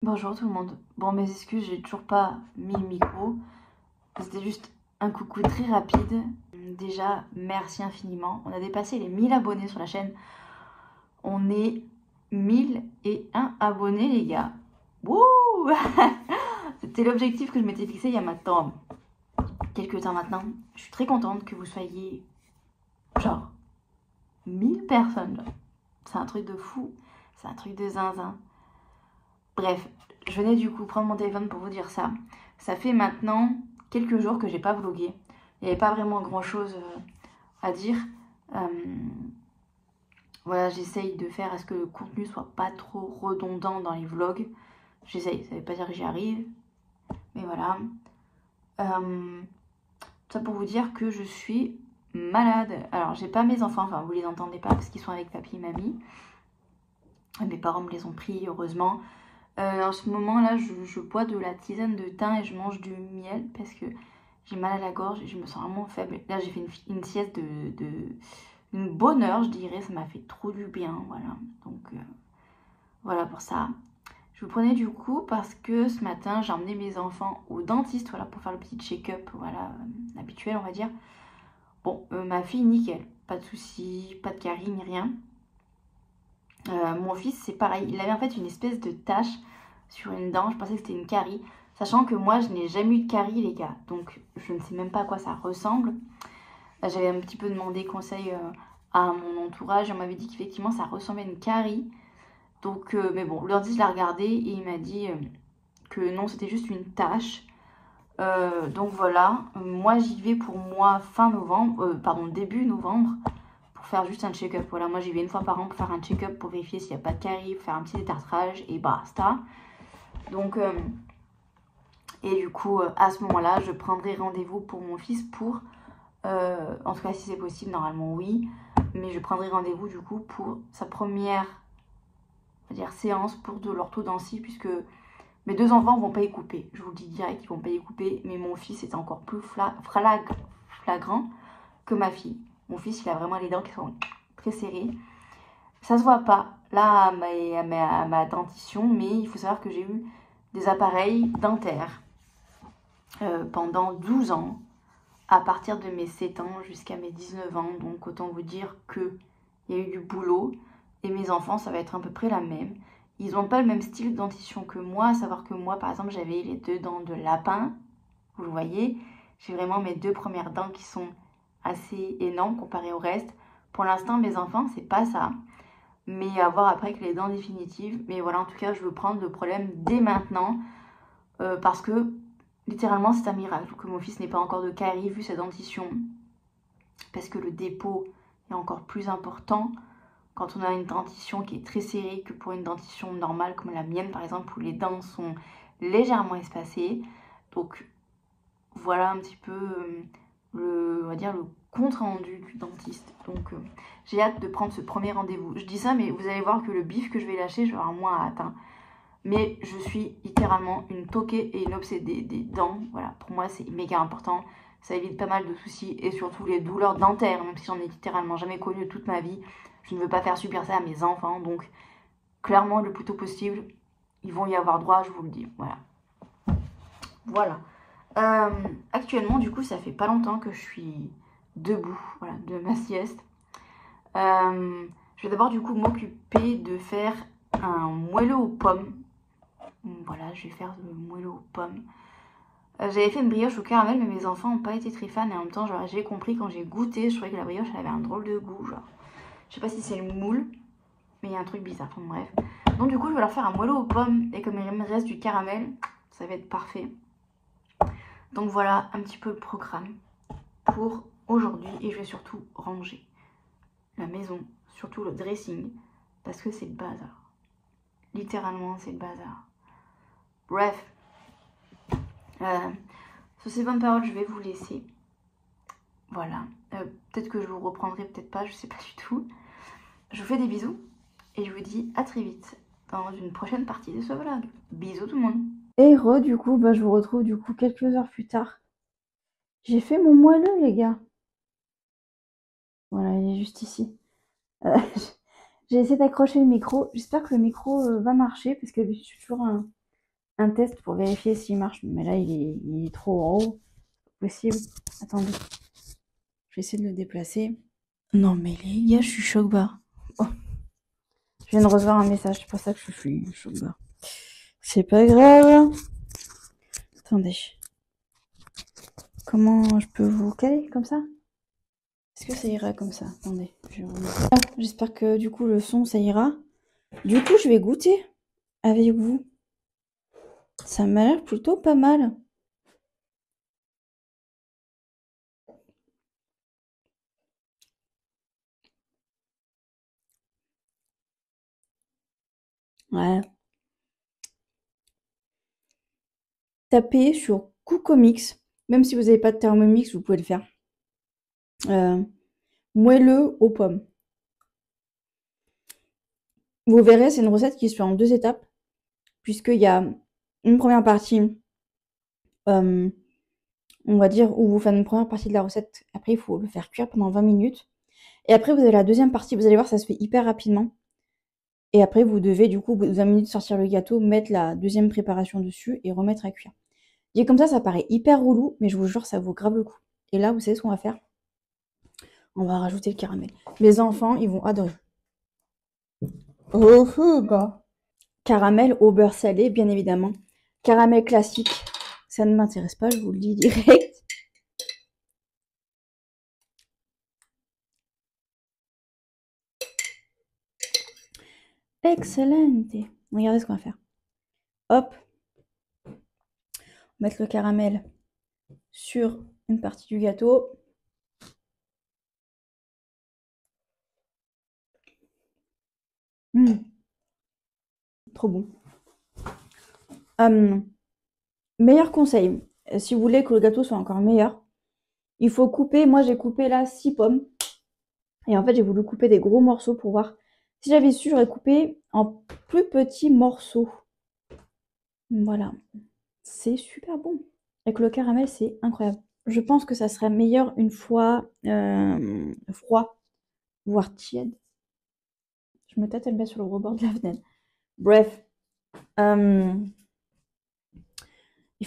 Bonjour tout le monde. Bon, mes excuses, j'ai toujours pas mis le micro. C'était juste un coucou très rapide. Déjà, merci infiniment. On a dépassé les 1000 abonnés sur la chaîne. On est 1001 abonnés, les gars. Wouh! C'était l'objectif que je m'étais fixé il y a maintenant quelques temps maintenant. Je suis très contente que vous soyez genre 1000 personnes. C'est un truc de fou. C'est un truc de zinzin. Bref, je venais du coup prendre mon téléphone pour vous dire ça. Ça fait maintenant quelques jours que j'ai pas vlogué. Il n'y avait pas vraiment grand chose à dire. Euh, voilà, j'essaye de faire à ce que le contenu soit pas trop redondant dans les vlogs. J'essaye, ça veut pas dire que j'y arrive. Mais voilà. Euh, ça pour vous dire que je suis malade. Alors, j'ai pas mes enfants, enfin, vous les entendez pas parce qu'ils sont avec papy et mamie. Mes parents me les ont pris, heureusement. En ce moment-là, je bois de la tisane de thym et je mange du miel parce que j'ai mal à la gorge et je me sens vraiment faible. Là, j'ai fait une sieste une bonne heure, je dirais. Ça m'a fait trop du bien, voilà. Donc, voilà pour ça. Je vous prenais du coup parce que ce matin, j'ai emmené mes enfants au dentiste, voilà, pour faire le petit check-up, voilà, habituel, on va dire. Bon, ma fille, nickel. Pas de soucis, pas de caries, ni rien. Mon fils, c'est pareil. Il avait en fait une espèce de tache sur une dent. Je pensais que c'était une carie. Sachant que moi, je n'ai jamais eu de carie, les gars. Donc, je ne sais même pas à quoi ça ressemble. J'avais un petit peu demandé conseil à mon entourage. On m'avait dit qu'effectivement, ça ressemblait à une carie. Donc, mais bon, lundi, je l'ai regardé et il m'a dit que non, c'était juste une tache. Donc voilà, moi j'y vais pour moi fin novembre, pardon, début novembre, pour faire juste un check-up. Voilà, moi j'y vais une fois par an pour faire un check-up pour vérifier s'il n'y a pas de caries, faire un petit détartrage et basta. Donc, et du coup, à ce moment-là, je prendrai rendez-vous pour mon fils pour, en tout cas si c'est possible, normalement oui, mais je prendrai rendez-vous du coup pour sa première, on va dire, séance pour de l'orthodontie, puisque mes deux enfants vont pas y couper. Je vous le dis direct, ils vont pas y couper, mais mon fils est encore plus flagrant que ma fille. Mon fils, il a vraiment les dents qui sont très serrées. Ça se voit pas là à ma dentition, mais il faut savoir que j'ai eu des appareils dentaires pendant 12 ans, à partir de mes 7 ans jusqu'à mes 19 ans. Donc autant vous dire qu'il y a eu du boulot. Et mes enfants, ça va être à peu près la même. Ils n'ont pas le même style de dentition que moi, à savoir que moi, par exemple, j'avais les deux dents de lapin. Vous le voyez, j'ai vraiment mes deux premières dents qui sont assez énormes comparées au reste. Pour l'instant, mes enfants, c'est pas ça. Mais à voir après avec les dents définitives. Mais voilà, en tout cas, je veux prendre le problème dès maintenant. Parce que, littéralement, c'est un miracle que mon fils n'ait pas encore de caries vu sa dentition. Parce que le dépôt est encore plus important quand on a une dentition qui est très serrée que pour une dentition normale comme la mienne, par exemple, où les dents sont légèrement espacées. Donc, voilà un petit peu on va dire, le compte rendu du dentiste. Donc j'ai hâte de prendre ce premier rendez-vous. Je dis ça, mais vous allez voir que le bif que je vais lâcher, je vais avoir moins hâte. Hein. Mais je suis littéralement une toquée et une obsédée des dents. Voilà, pour moi c'est méga important. Ça évite pas mal de soucis et surtout les douleurs dentaires, même si j'en ai littéralement jamais connu toute ma vie. Je ne veux pas faire subir ça à mes enfants, donc clairement le plus tôt possible, ils vont y avoir droit, je vous le dis. Voilà. Voilà. Actuellement, du coup, ça fait pas longtemps que je suis debout, voilà, de ma sieste. Je vais d'abord, du coup, m'occuper de faire un moelleux aux pommes. Voilà, je vais faire le moelleux aux pommes. J'avais fait une brioche au caramel, mais mes enfants n'ont pas été très fans. Et en même temps, j'ai compris quand j'ai goûté, je trouvais que la brioche elle avait un drôle de goût. Genre. Je sais pas si c'est le moule, mais il y a un truc bizarre. Enfin, bref. Donc, du coup, je vais leur faire un moelleux aux pommes. Et comme il me reste du caramel, ça va être parfait. Donc voilà un petit peu le programme pour aujourd'hui et je vais surtout ranger la maison, surtout le dressing, parce que c'est le bazar. Littéralement, c'est le bazar. Bref, sur ces bonnes paroles, je vais vous laisser. Voilà. Peut-être que je vous reprendrai, peut-être pas, je sais pas du tout. Je vous fais des bisous et je vous dis à très vite dans une prochaine partie de ce vlog. Bisous tout le monde. Et du coup, je vous retrouve du coup quelques heures plus tard. J'ai fait mon moelleux, les gars. Voilà, il est juste ici. Euh, j'ai essayé d'accrocher le micro. J'espère que le micro va marcher parce que je suis toujours un test pour vérifier s'il marche. Mais là, il est trop en haut. Possible. Attendez. Je vais essayer de le déplacer. Non, mais les gars, je suis choc bas. Oh. Je viens de recevoir un message, c'est pour ça que je suis choc bas. C'est pas grave. Attendez. Comment je peux vous caler comme ça? Est-ce que ça ira comme ça? Attendez. J'espère que du coup le son ça ira. Du coup, je vais goûter avec vous. Ça m'a l'air plutôt pas mal. Ouais. Tapez sur Coucomix. Même si vous n'avez pas de Thermomix, vous pouvez le faire. Moelleux aux pommes. Vous verrez, c'est une recette qui se fait en 2 étapes. Puisqu'il y a une première partie, on va dire, où vous faites une première partie de la recette. Après, il faut le faire cuire pendant 20 minutes. Et après, vous avez la deuxième partie. Vous allez voir, ça se fait hyper rapidement. Et après, vous devez, du coup, au bout de 20 minutes, sortir le gâteau, mettre la deuxième préparation dessus et remettre à cuire. Dit comme ça paraît hyper relou, mais je vous jure, ça vaut grave le coup. Et là, vous savez ce qu'on va faire? On va rajouter le caramel. Les enfants, ils vont adorer. Oh, bah. Caramel au beurre salé, bien évidemment. Caramel classique, ça ne m'intéresse pas, je vous le dis direct. Excellente. Regardez ce qu'on va faire. Hop. Mettre le caramel sur une partie du gâteau. Trop bon. Meilleur conseil, si vous voulez que le gâteau soit encore meilleur, il faut couper, moi j'ai coupé là 6 pommes. Et en fait j'ai voulu couper des gros morceaux pour voir. Si j'avais su, j'aurais coupé en plus petits morceaux. Voilà. C'est super bon. Avec le caramel, c'est incroyable. Je pense que ça serait meilleur une fois froid, voire tiède. Je me tâte à le mettre sur le rebord de la fenêtre. Bref. Il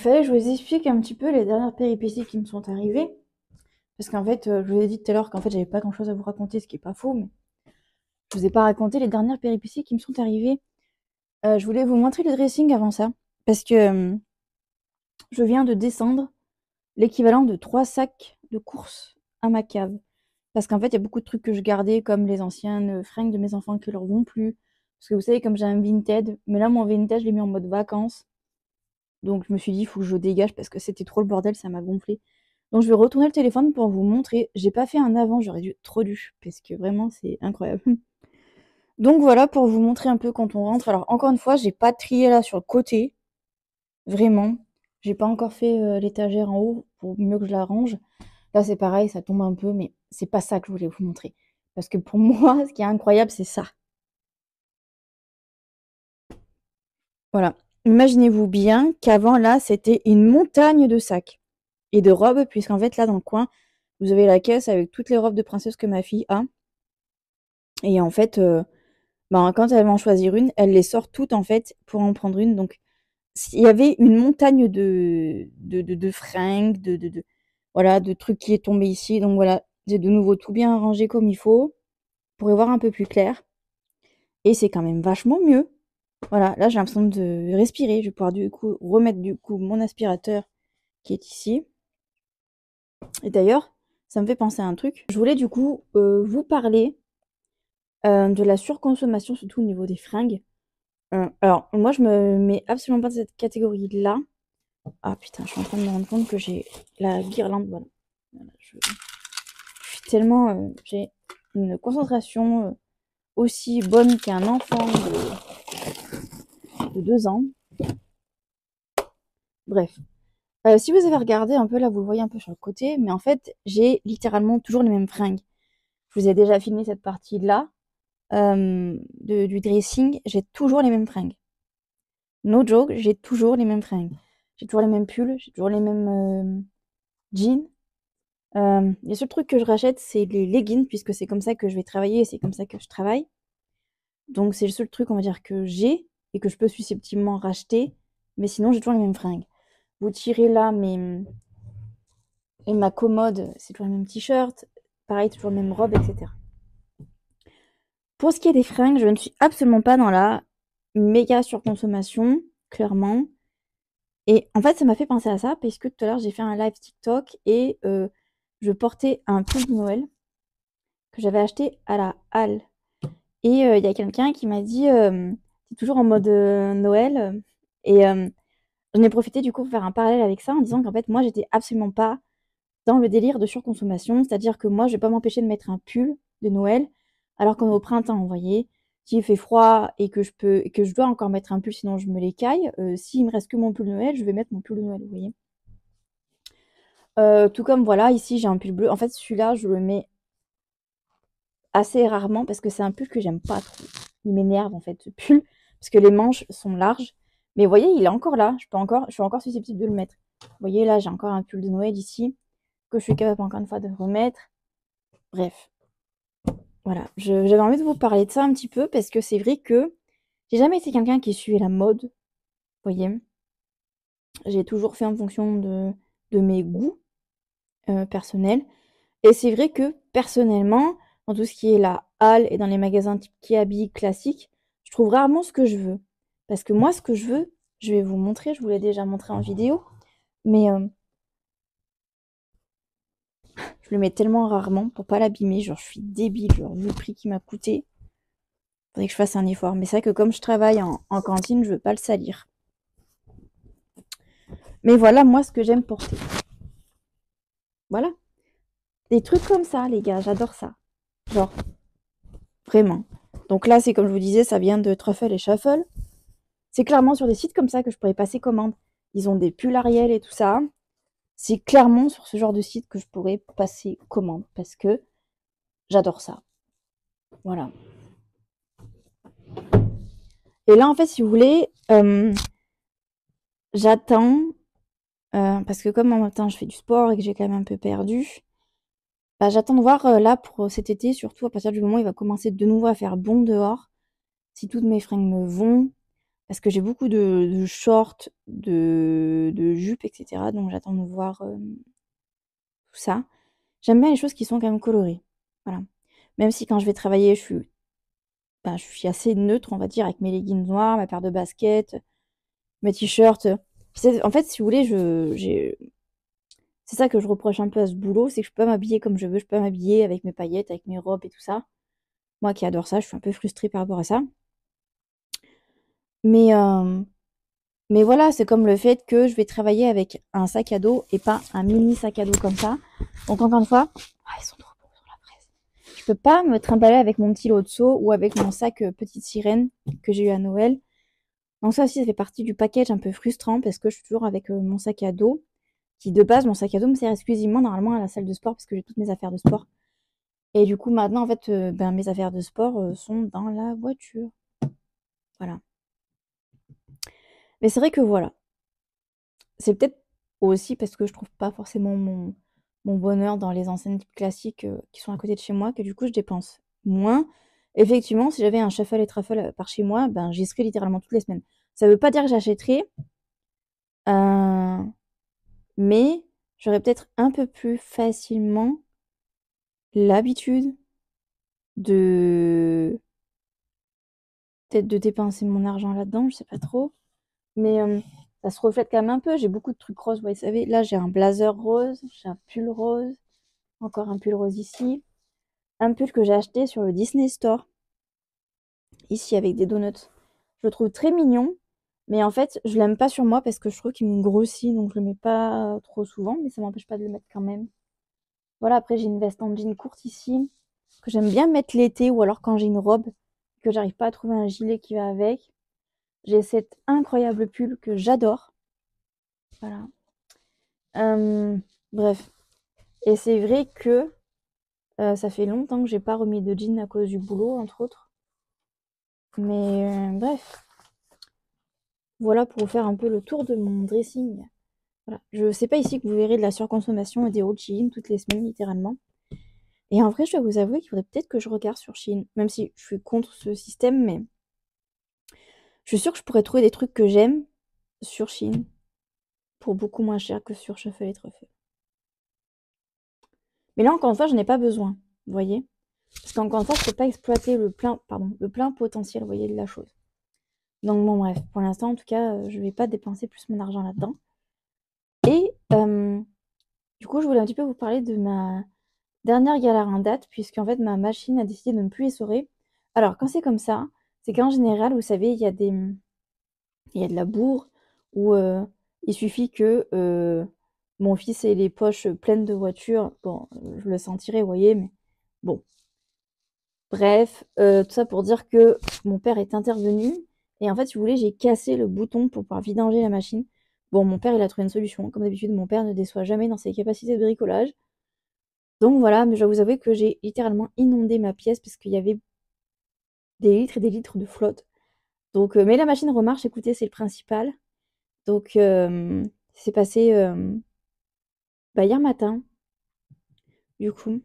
fallait que je vous explique un petit peu les dernières péripéties qui me sont arrivées. Parce qu'en fait, je vous ai dit tout à l'heure qu'en fait, j'avais pas grand chose à vous raconter, ce qui est pas faux, mais je vous ai pas raconté les dernières péripéties qui me sont arrivées. Je voulais vous montrer le dressing avant ça. Parce que je viens de descendre l'équivalent de 3 sacs de courses à ma cave. Parce qu'en fait, il y a beaucoup de trucs que je gardais, comme les anciennes fringues de mes enfants qui leur vont plus. Parce que vous savez, comme j'ai un Vinted, mais là, mon Vinted, je l'ai mis en mode vacances. Donc, je me suis dit, il faut que je dégage parce que c'était trop le bordel, ça m'a gonflé. Donc, je vais retourner le téléphone pour vous montrer. J'ai pas fait un avant, j'aurais trop dû, parce que vraiment, c'est incroyable. Donc, voilà, pour vous montrer un peu quand on rentre. Alors, encore une fois, j'ai pas trié là sur le côté. Vraiment. J'ai pas encore fait l'étagère en haut pour mieux que je la range. Là, c'est pareil, ça tombe un peu, mais c'est pas ça que je voulais vous montrer. Parce que pour moi, ce qui est incroyable, c'est ça. Voilà. Imaginez-vous bien qu'avant, là, c'était une montagne de sacs et de robes, puisqu'en fait, là, dans le coin, vous avez la caisse avec toutes les robes de princesse que ma fille a. Et en fait, quand elle va en choisir une, elle les sort toutes, en fait, pour en prendre une. Donc, il y avait une montagne de fringues, voilà, de trucs qui est tombé ici. Donc voilà, j'ai de nouveau tout bien rangé comme il faut pour y voir un peu plus clair. Et c'est quand même vachement mieux. Voilà, là j'ai l'impression de respirer. Je vais pouvoir du coup remettre du coup mon aspirateur qui est ici. Et d'ailleurs, ça me fait penser à un truc. Je voulais du coup vous parler de la surconsommation, surtout au niveau des fringues. Alors, moi je me mets absolument pas de cette catégorie-là. Ah putain, je suis en train de me rendre compte que j'ai la guirlande. Voilà. Je suis tellement. J'ai une concentration aussi bonne qu'un enfant de 2 ans. Bref. Si vous avez regardé un peu là, vous le voyez un peu sur le côté, mais en fait, j'ai littéralement toujours les mêmes fringues. Je vous ai déjà filmé cette partie-là du dressing. J'ai toujours les mêmes fringues. No joke, j'ai toujours les mêmes fringues. J'ai toujours les mêmes pulls, j'ai toujours les mêmes jeans. Les seuls trucs que je rachète, c'est les leggings, puisque c'est comme ça que je vais travailler et c'est comme ça que je travaille. Donc c'est le seul truc, on va dire, que j'ai et que je peux susceptiblement racheter Mais sinon, j'ai toujours les mêmes fringues. Vous tirez là, et ma commode, c'est toujours les mêmes t-shirts. Pareil, toujours les mêmes robes, etc. Pour ce qui est des fringues, je ne suis absolument pas dans la méga surconsommation, clairement. Et en fait, ça m'a fait penser à ça, parce que tout à l'heure, j'ai fait un live TikTok et je portais un pull de Noël que j'avais acheté à la halle. Et il y a quelqu'un qui m'a dit, «Tu toujours en mode Noël?» Et j'en ai profité du coup pour faire un parallèle avec ça en disant qu'en fait, moi, j'étais absolument pas dans le délire de surconsommation. C'est-à-dire que moi, je vais pas m'empêcher de mettre un pull de Noël alors qu'on est au printemps, vous voyez? S'il fait froid et que je dois encore mettre un pull sinon je me l'écaille, s'il me reste que mon pull de Noël, je vais mettre mon pull de Noël, vous voyez? Tout comme voilà, ici j'ai un pull bleu. En fait, celui-là, je le mets assez rarement parce que c'est un pull que j'aime pas trop. Il m'énerve en fait ce pull parce que les manches sont larges. Mais vous voyez, il est encore là. Je suis encore susceptible de le mettre. Vous voyez, là, j'ai encore un pull de Noël ici que je suis capable encore une fois de remettre. Bref, voilà. J'avais envie de vous parler de ça un petit peu parce que c'est vrai que j'ai jamais été quelqu'un qui suivait la mode. Vous voyez, j'ai toujours fait en fonction de mes goûts personnels. Et c'est vrai que personnellement, dans tout ce qui est la halle et dans les magasins type Kiabi classiques, je trouve rarement ce que je veux. Parce que moi, ce que je veux, je vais vous montrer, je vous l'ai déjà montré en vidéo, mais je le mets tellement rarement pour pas l'abîmer. Genre, je suis débile, genre, vu le prix qui m'a coûté. Faudrait que je fasse un effort. Mais c'est vrai que comme je travaille en cantine, je veux pas le salir. Mais voilà, moi, ce que j'aime porter. Voilà. Des trucs comme ça, les gars, j'adore ça. Genre, vraiment. Donc là, c'est comme je vous disais, ça vient de Truffle et Shuffle. C'est clairement sur des sites comme ça que je pourrais passer commande. Ils ont des pulls Ariel et tout ça. C'est clairement sur ce genre de site que je pourrais passer commande parce que j'adore ça. Voilà. Et là, en fait, si vous voulez, j'attends parce que comme en même temps je fais du sport et que j'ai quand même un peu perdu, bah, j'attends de voir là pour cet été, surtout à partir du moment où il va commencer de nouveau à faire bon dehors, si toutes mes fringues me vont, parce que j'ai beaucoup de shorts, de jupes, etc. Donc j'attends de voir tout ça. J'aime bien les choses qui sont quand même colorées. Voilà. Même si quand je vais travailler, je suis assez neutre, on va dire, avec mes leggings noirs, ma paire de baskets, mes t-shirts. En fait, si vous voulez, c'est ça que je reproche un peu à ce boulot, c'est que je peux pas m'habiller comme je veux, je peux pas m'habiller avec mes paillettes, avec mes robes et tout ça. Moi qui adore ça, je suis un peu frustrée par rapport à ça. Mais, euh, mais voilà, c'est comme le fait que je vais travailler avec un sac à dos et pas un mini sac à dos comme ça. Donc encore une fois, ils sont trop beaux sur la presse. Je peux pas me trimballer avec mon petit lot de seau ou avec mon sac petite sirène que j'ai eu à Noël. Donc ça aussi, ça fait partie du package un peu frustrant parce que je suis toujours avec mon sac à dos, qui de base, mon sac à dos me sert exclusivement normalement à la salle de sport parce que j'ai toutes mes affaires de sport. Et du coup, maintenant, en fait, mes affaires de sport sont dans la voiture. Voilà. Mais c'est vrai que voilà. C'est peut-être aussi parce que je trouve pas forcément mon bonheur dans les enseignes classiques qui sont à côté de chez moi que du coup, je dépense moins. Effectivement, si j'avais un shuffle et truffle par chez moi, ben, j'y serais littéralement toutes les semaines. Ça veut pas dire que j'achèterais, euh, mais j'aurais peut-être un peu plus facilement l'habitude de peut-être de dépenser mon argent là-dedans, je sais pas trop. Mais ça se reflète quand même un peu. J'ai beaucoup de trucs roses, vous savez. Là, j'ai un blazer rose, j'ai un pull rose, encore un pull rose ici. Un pull que j'ai acheté sur le Disney Store, ici avec des donuts. Je le trouve très mignon, mais en fait, je l'aime pas sur moi parce que je trouve qu'il me grossit, donc je le mets pas trop souvent, mais ça m'empêche pas de le mettre quand même. Voilà, après, j'ai une veste en jean courte ici, que j'aime bien mettre l'été ou alors quand j'ai une robe, que j'arrive pas à trouver un gilet qui va avec. J'ai cet incroyable pull que j'adore. Voilà. Euh, bref. Et c'est vrai que ça fait longtemps que j'ai pas remis de jean à cause du boulot, entre autres. Mais bref, voilà pour vous faire un peu le tour de mon dressing. Voilà. Je sais pas ici que vous verrez de la surconsommation et des hauts de Shein toutes les semaines, littéralement. Et en vrai, je dois vous avouer qu'il faudrait peut-être que je regarde sur Shein, même si je suis contre ce système, mais je suis sûre que je pourrais trouver des trucs que j'aime sur Shein pour beaucoup moins cher que sur Shuffle et Truffle. Mais là, encore une fois, je n'ai pas besoin, vous voyez? Parce qu'encore une fois, je ne peux pas exploiter le plein potentiel, vous voyez, de la chose. Donc bon, bref, pour l'instant, en tout cas, je ne vais pas dépenser plus mon argent là-dedans. Et du coup, je voulais un petit peu vous parler de ma dernière galère en date, puisqu'en fait, ma machine a décidé de ne plus essorer. Alors, quand c'est comme ça, c'est qu'en général, vous savez, il y a de la bourre, où il suffit que mon fils ait les poches pleines de voitures. Bon, je le sentirai, vous voyez, mais bon. Bref, tout ça pour dire que mon père est intervenu. Et en fait, si vous voulez, j'ai cassé le bouton pour pouvoir vidanger la machine. Bon, mon père, il a trouvé une solution. Comme d'habitude, mon père ne déçoit jamais dans ses capacités de bricolage. Donc voilà, mais je dois vous avouer que j'ai littéralement inondé ma pièce parce qu'il y avait des litres et des litres de flotte. Donc, mais la machine remarche, écoutez, c'est le principal. Donc, c'est passé hier matin, du coup.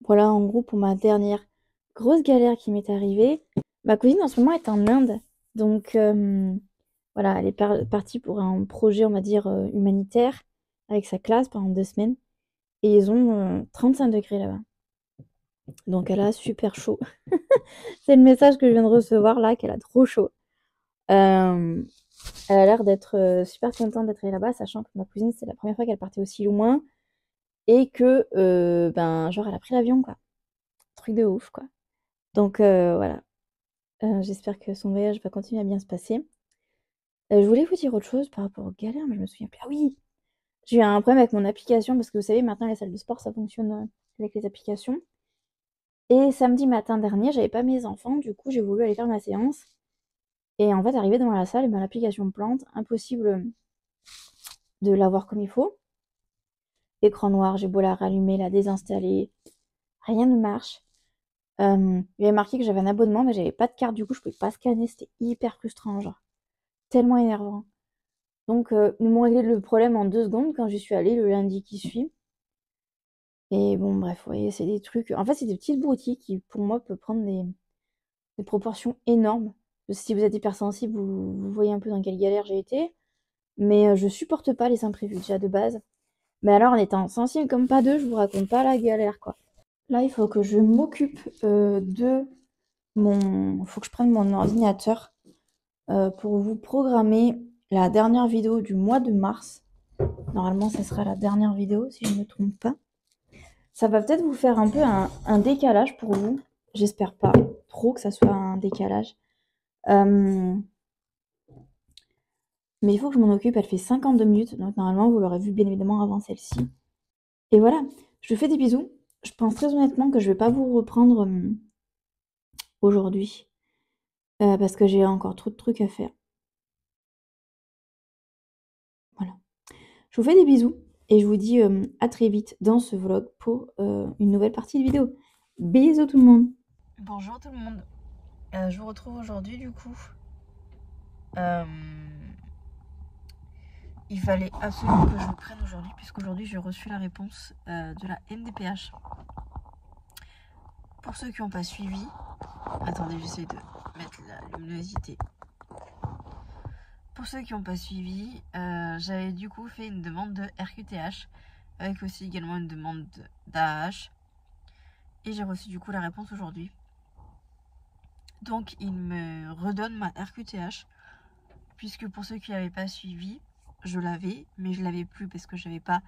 Voilà, en gros, pour ma dernière grosse galère qui m'est arrivée. Ma cousine, en ce moment, est en Inde. Donc, voilà, elle est partie pour un projet, on va dire, humanitaire avec sa classe pendant 2 semaines. Et ils ont 35 degrés là-bas. Donc, elle a super chaud. C'est le message que je viens de recevoir là, qu'elle a trop chaud. Elle a l'air d'être super contente d'être allée là-bas, sachant que ma cousine, c'est la première fois qu'elle partait aussi loin. Et que, genre, elle a pris l'avion, quoi. Truc de ouf, quoi. Donc, voilà. J'espère que son voyage va continuer à bien se passer. Je voulais vous dire autre chose par rapport aux galères, mais je me souviens plus. Ah oui! J'ai eu un problème avec mon application parce que vous savez, maintenant, les salles de sport, ça fonctionne avec les applications. Et samedi matin dernier, j'avais pas mes enfants, du coup, j'ai voulu aller faire ma séance. Et en fait, arrivé devant la salle, ben, l'application plante, impossible de l'avoir comme il faut. Écran noir, j'ai beau la rallumer, la désinstaller, rien ne marche. Il y avait marqué que j'avais un abonnement, mais j'avais pas de carte, du coup, je pouvais pas scanner, c'était hyper frustrant, genre. Tellement énervant. Donc, ils m'ont réglé le problème en 2 secondes quand j'y suis allée le lundi qui suit. Et bon, bref, vous voyez, c'est des trucs. En fait, c'est des petites boutiques qui, pour moi, peuvent prendre des proportions énormes. Si vous êtes hypersensible, vous voyez un peu dans quelle galère j'ai été. Mais je supporte pas les imprévus, déjà de base. Mais alors, en étant sensible comme pas deux, je vous raconte pas la galère, quoi. Là, il faut que je m'occupe de mon. Il faut que je prenne mon ordinateur pour vous programmer la dernière vidéo du mois de mars. Normalement, ça sera la dernière vidéo, si je ne me trompe pas. Ça va peut-être vous faire un peu un décalage pour vous. J'espère pas trop que ça soit un décalage. Mais il faut que je m'en occupe. Elle fait 52 minutes. Donc normalement, vous l'aurez vu bien évidemment avant celle-ci. Et voilà. Je vous fais des bisous. Je pense très honnêtement que je vais pas vous reprendre aujourd'hui. Parce que j'ai encore trop de trucs à faire. Voilà. Je vous fais des bisous. Et je vous dis à très vite dans ce vlog pour une nouvelle partie de vidéo. Bisous tout le monde. Bonjour tout le monde. Je vous retrouve aujourd'hui du coup. Il fallait absolument que je le prenne aujourd'hui puisqu'aujourd'hui j'ai reçu la réponse de la MDPH. Pour ceux qui n'ont pas suivi, attendez, j'essaie de mettre la luminosité. Pour ceux qui n'ont pas suivi, j'avais du coup fait une demande de RQTH avec aussi également une demande d'AH et j'ai reçu du coup la réponse aujourd'hui. Donc il me redonne ma RQTH puisque pour ceux qui n'avaient pas suivi, je l'avais, mais je l'avais plus parce que je n'avais pas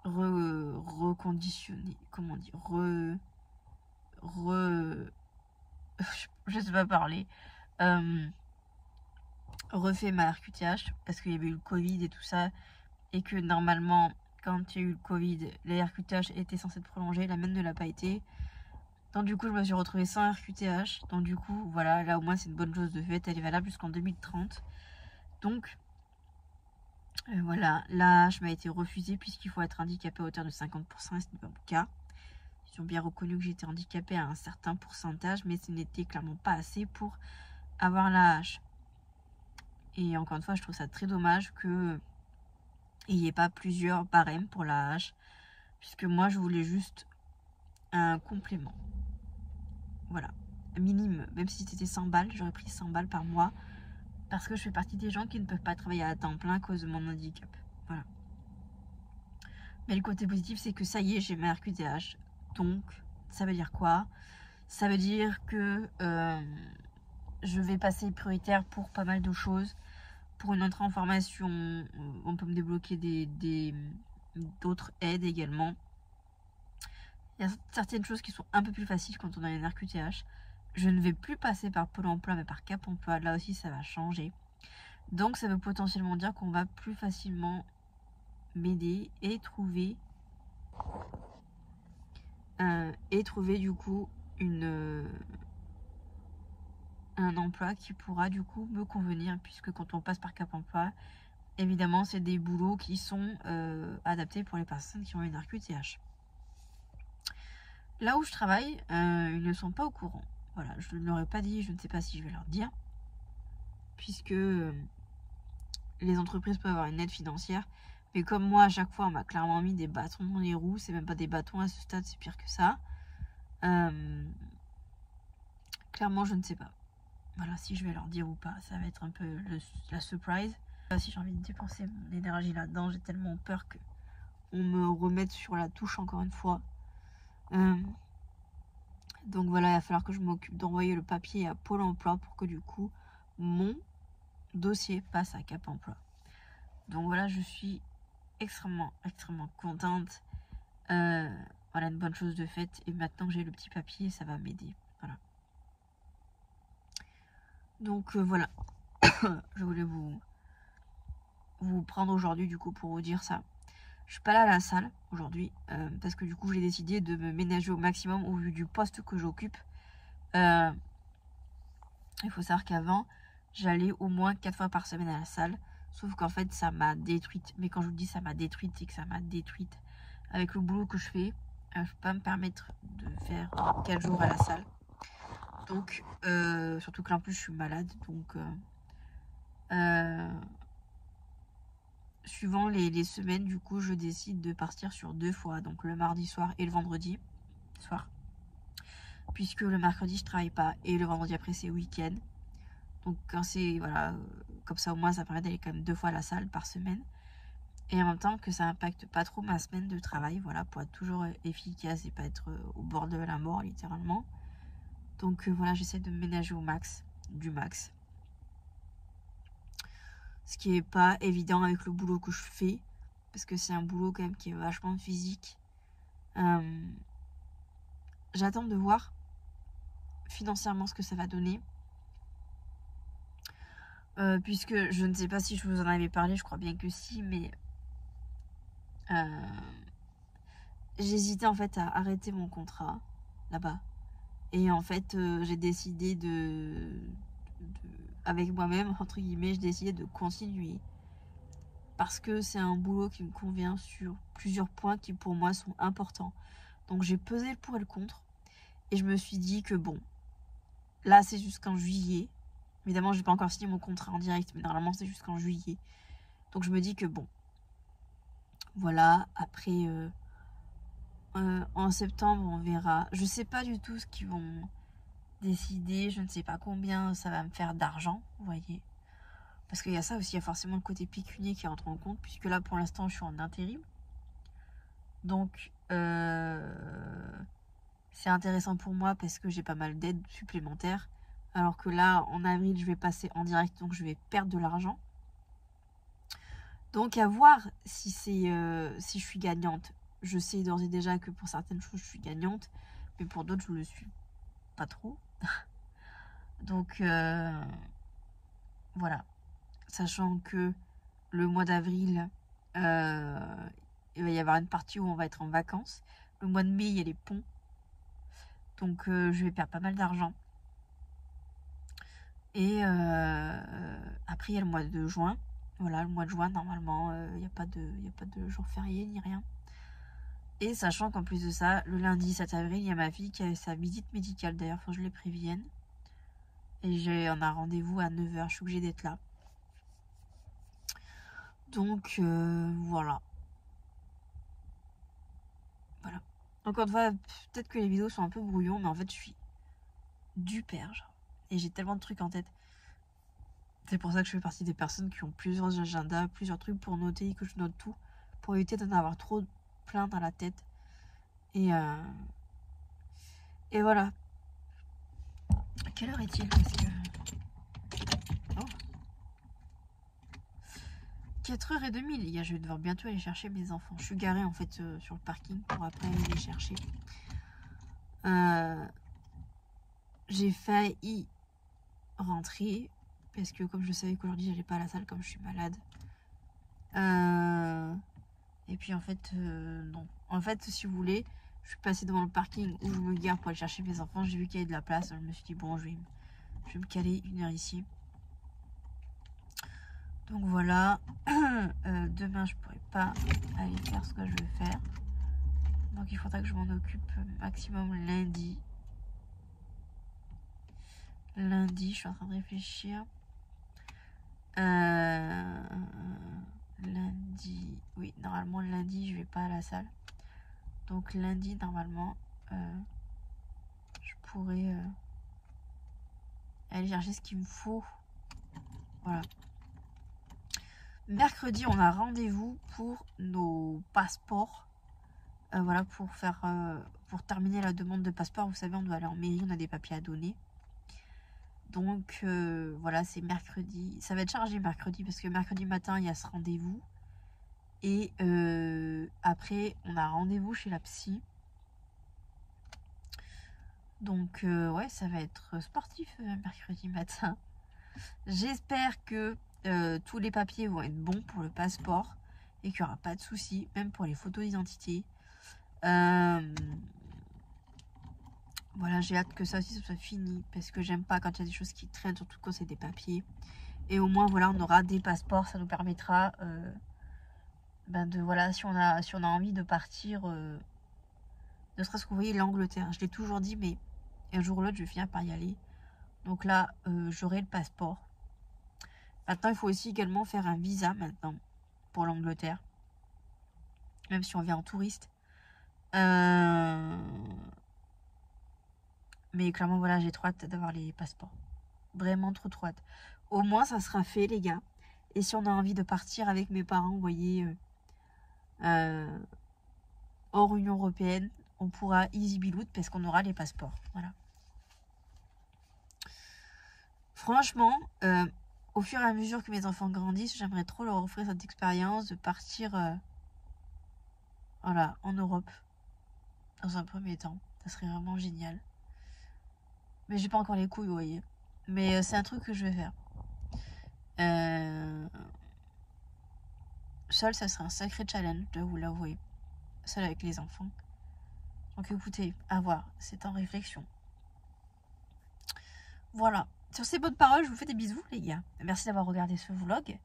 reconditionné, comment dire, je sais pas parler, refait ma RQTH parce qu'il y avait eu le Covid et tout ça et que normalement quand il y a eu le Covid, les RQTH étaient censés être prolongés, la mienne ne l'a pas été. Donc du coup je me suis retrouvée sans RQTH, donc du coup voilà, là au moins c'est une bonne chose de fait, elle est valable jusqu'en 2030. Donc voilà, l'AH m'a été refusée puisqu'il faut être handicapé à hauteur de 50% et ce n'est pas mon cas. Ils ont bien reconnu que j'étais handicapée à un certain pourcentage, mais ce n'était clairement pas assez pour avoir l'AH. Et encore une fois, je trouve ça très dommage qu'il n'y ait pas plusieurs barèmes pour l'AH, puisque moi je voulais juste un complément. Voilà. minime, même si c'était 100 balles, j'aurais pris 100 balles par mois parce que je fais partie des gens qui ne peuvent pas travailler à temps plein à cause de mon handicap. Voilà. Mais le côté positif, c'est que ça y est, j'ai ma RQTH. Donc, ça veut dire quoi? Ça veut dire que je vais passer prioritaire pour pas mal de choses. Pour une entrée en formation, on peut me débloquer d'autres aides également. Il y a certaines choses qui sont un peu plus faciles quand on a une RQTH. Je ne vais plus passer par Pôle emploi, mais par Cap emploi. Là aussi, ça va changer. Donc, ça veut potentiellement dire qu'on va plus facilement m'aider et trouver du coup un emploi qui pourra du coup me convenir, puisque quand on passe par Cap emploi, évidemment, c'est des boulots qui sont adaptés pour les personnes qui ont une RQTH. Là où je travaille, ils ne sont pas au courant. Voilà, je ne leur ai pas dit, je ne sais pas si je vais leur dire, puisque les entreprises peuvent avoir une aide financière. Mais comme moi, à chaque fois, on m'a clairement mis des bâtons dans les roues. C'est même pas des bâtons à ce stade, c'est pire que ça. Clairement, je ne sais pas. Voilà, si je vais leur dire ou pas, ça va être un peu la surprise. Si j'ai envie de dépenser mon énergie là-dedans, j'ai tellement peur que on me remette sur la touche encore une fois. Donc voilà, il va falloir que je m'occupe d'envoyer le papier à Pôle emploi pour que du coup, mon dossier passe à Cap emploi. Donc voilà, je suis extrêmement contente. Voilà, une bonne chose de faite. Et maintenant que j'ai le petit papier, ça va m'aider. Voilà. Donc voilà, je voulais vous prendre aujourd'hui du coup pour vous dire ça. Je suis pas là à la salle aujourd'hui parce que du coup j'ai décidé de me ménager au maximum au vu du poste que j'occupe. Il faut savoir qu'avant j'allais au moins 4 fois par semaine à la salle, sauf qu'en fait ça m'a détruite. Mais quand je vous dis ça m'a détruite, c'est que ça m'a détruite. Avec le boulot que je fais, je peux pas me permettre de faire 4 jours à la salle. Donc surtout que là en plus je suis malade, donc suivant les semaines, du coup, je décide de partir sur 2 fois, donc le mardi soir et le vendredi soir. Puisque le mercredi, je travaille pas et le vendredi après, c'est week-end. Donc, quand c'est, voilà, comme ça, au moins, ça permet d'aller quand même 2 fois à la salle par semaine. Et en même temps, que ça impacte pas trop ma semaine de travail, voilà, pour être toujours efficace et pas être au bord de la mort, littéralement. Donc, voilà, j'essaie de me ménager au max, du max. Ce qui est pas évident avec le boulot que je fais, parce que c'est un boulot quand même qui est vachement physique. J'attends de voir financièrement ce que ça va donner. Puisque je ne sais pas si je vous en avais parlé, je crois bien que si, mais j'hésitais en fait à arrêter mon contrat là-bas. Et en fait, j'ai décidé avec moi-même, entre guillemets, j'ai décidé de continuer. Parce que c'est un boulot qui me convient sur plusieurs points qui pour moi sont importants. Donc j'ai pesé le pour et le contre. Et je me suis dit que bon, là c'est jusqu'en juillet. Évidemment, je n'ai pas encore signé mon contrat en direct, mais normalement c'est jusqu'en juillet. Donc je me dis que bon, voilà, après en septembre on verra. Je sais pas du tout ce qu'ils vont décider, je ne sais pas combien ça va me faire d'argent, vous voyez. Parce qu'il y a ça aussi, il y a forcément le côté pécunier qui rentre en compte, puisque là pour l'instant je suis en intérim. Donc c'est intéressant pour moi parce que j'ai pas mal d'aides supplémentaires. Alors que là, en avril, je vais passer en direct, donc je vais perdre de l'argent. Donc à voir si je suis gagnante. Je sais d'ores et déjà que pour certaines choses, je suis gagnante. Mais pour d'autres, je ne le suis pas trop. Donc voilà. Sachant que le mois d'avril, il va y avoir une partie où on va être en vacances. Le mois de mai, il y a les ponts. Donc je vais perdre pas mal d'argent. Et après, il y a le mois de juin. Voilà, le mois de juin, normalement, il n'y a pas de jour férié ni rien. Et sachant qu'en plus de ça, le lundi 7 avril, il y a ma fille qui a sa visite médicale. D'ailleurs, il faut que je les prévienne. Et on a rendez-vous à 9h. Je suis obligée d'être là. Donc, voilà. Voilà. Encore une fois, peut-être que les vidéos sont un peu brouillons, mais en fait, je suis du père, genre. Et j'ai tellement de trucs en tête. C'est pour ça que je fais partie des personnes qui ont plusieurs agendas, plusieurs trucs pour noter, que je note tout, pour éviter d'en avoir trop plein dans la tête. Et voilà. Quelle heure est-il? Parce que... Oh. 4h30, les gars, je vais devoir bientôt aller chercher mes enfants. Je suis garée en fait sur le parking pour après aller les chercher. J'ai failli rentrer parce que comme je savais qu'aujourd'hui j'allais pas à la salle comme je suis malade. Et puis en fait non. En fait si vous voulez, je suis passée devant le parking où je me gare pour aller chercher mes enfants. J'ai vu qu'il y avait de la place. Je me suis dit bon je vais me caler 1 heure ici. Donc voilà. Demain je pourrais pas aller faire ce que je veux faire. Donc il faudra que je m'en occupe maximum lundi. Lundi, je suis en train de réfléchir. Lundi, oui, normalement lundi, je vais pas à la salle. Donc lundi, normalement, je pourrais aller chercher ce qu'il me faut. Voilà. Mercredi, on a rendez-vous pour nos passeports. Voilà, pour terminer la demande de passeport. Vous savez, on doit aller en mairie, on a des papiers à donner. Donc voilà, c'est mercredi. Ça va être chargé mercredi parce que mercredi matin, il y a ce rendez-vous. Et après, on a rendez-vous chez la psy. Donc ouais, ça va être sportif mercredi matin. J'espère que tous les papiers vont être bons pour le passeport et qu'il n'y aura pas de soucis, même pour les photos d'identité. Voilà, j'ai hâte que ça aussi soit fini parce que j'aime pas quand il y a des choses qui traînent, surtout quand c'est des papiers. Et au moins, voilà, on aura des passeports, ça nous permettra de, voilà, si on a envie de partir, ne serait-ce que vous voyez l'Angleterre, je l'ai toujours dit, mais un jour ou l'autre, je vais finir par y aller. Donc là, j'aurai le passeport. Maintenant, il faut aussi également faire un visa maintenant pour l'Angleterre, même si on vient en touriste. Mais clairement, voilà, j'ai trop hâte d'avoir les passeports. Vraiment trop hâte. Au moins, ça sera fait, les gars. Et si on a envie de partir avec mes parents, vous voyez, hors Union Européenne, on pourra easy bilout parce qu'on aura les passeports. Voilà. Franchement, au fur et à mesure que mes enfants grandissent, j'aimerais trop leur offrir cette expérience de partir voilà, en Europe dans un premier temps. Ça serait vraiment génial. Mais j'ai pas encore les couilles, vous voyez. Mais c'est un truc que je vais faire. Seul, ça serait un sacré challenge, de vous l'avouer. Seul avec les enfants. Donc écoutez, à voir. C'est en réflexion. Voilà. Sur ces bonnes paroles, je vous fais des bisous, les gars. Merci d'avoir regardé ce vlog.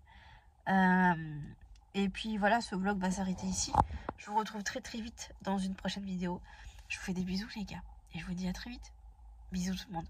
Et puis voilà, ce vlog va s'arrêter ici. Je vous retrouve très très vite dans une prochaine vidéo. Je vous fais des bisous, les gars. Et je vous dis à très vite. Bisous tout le monde.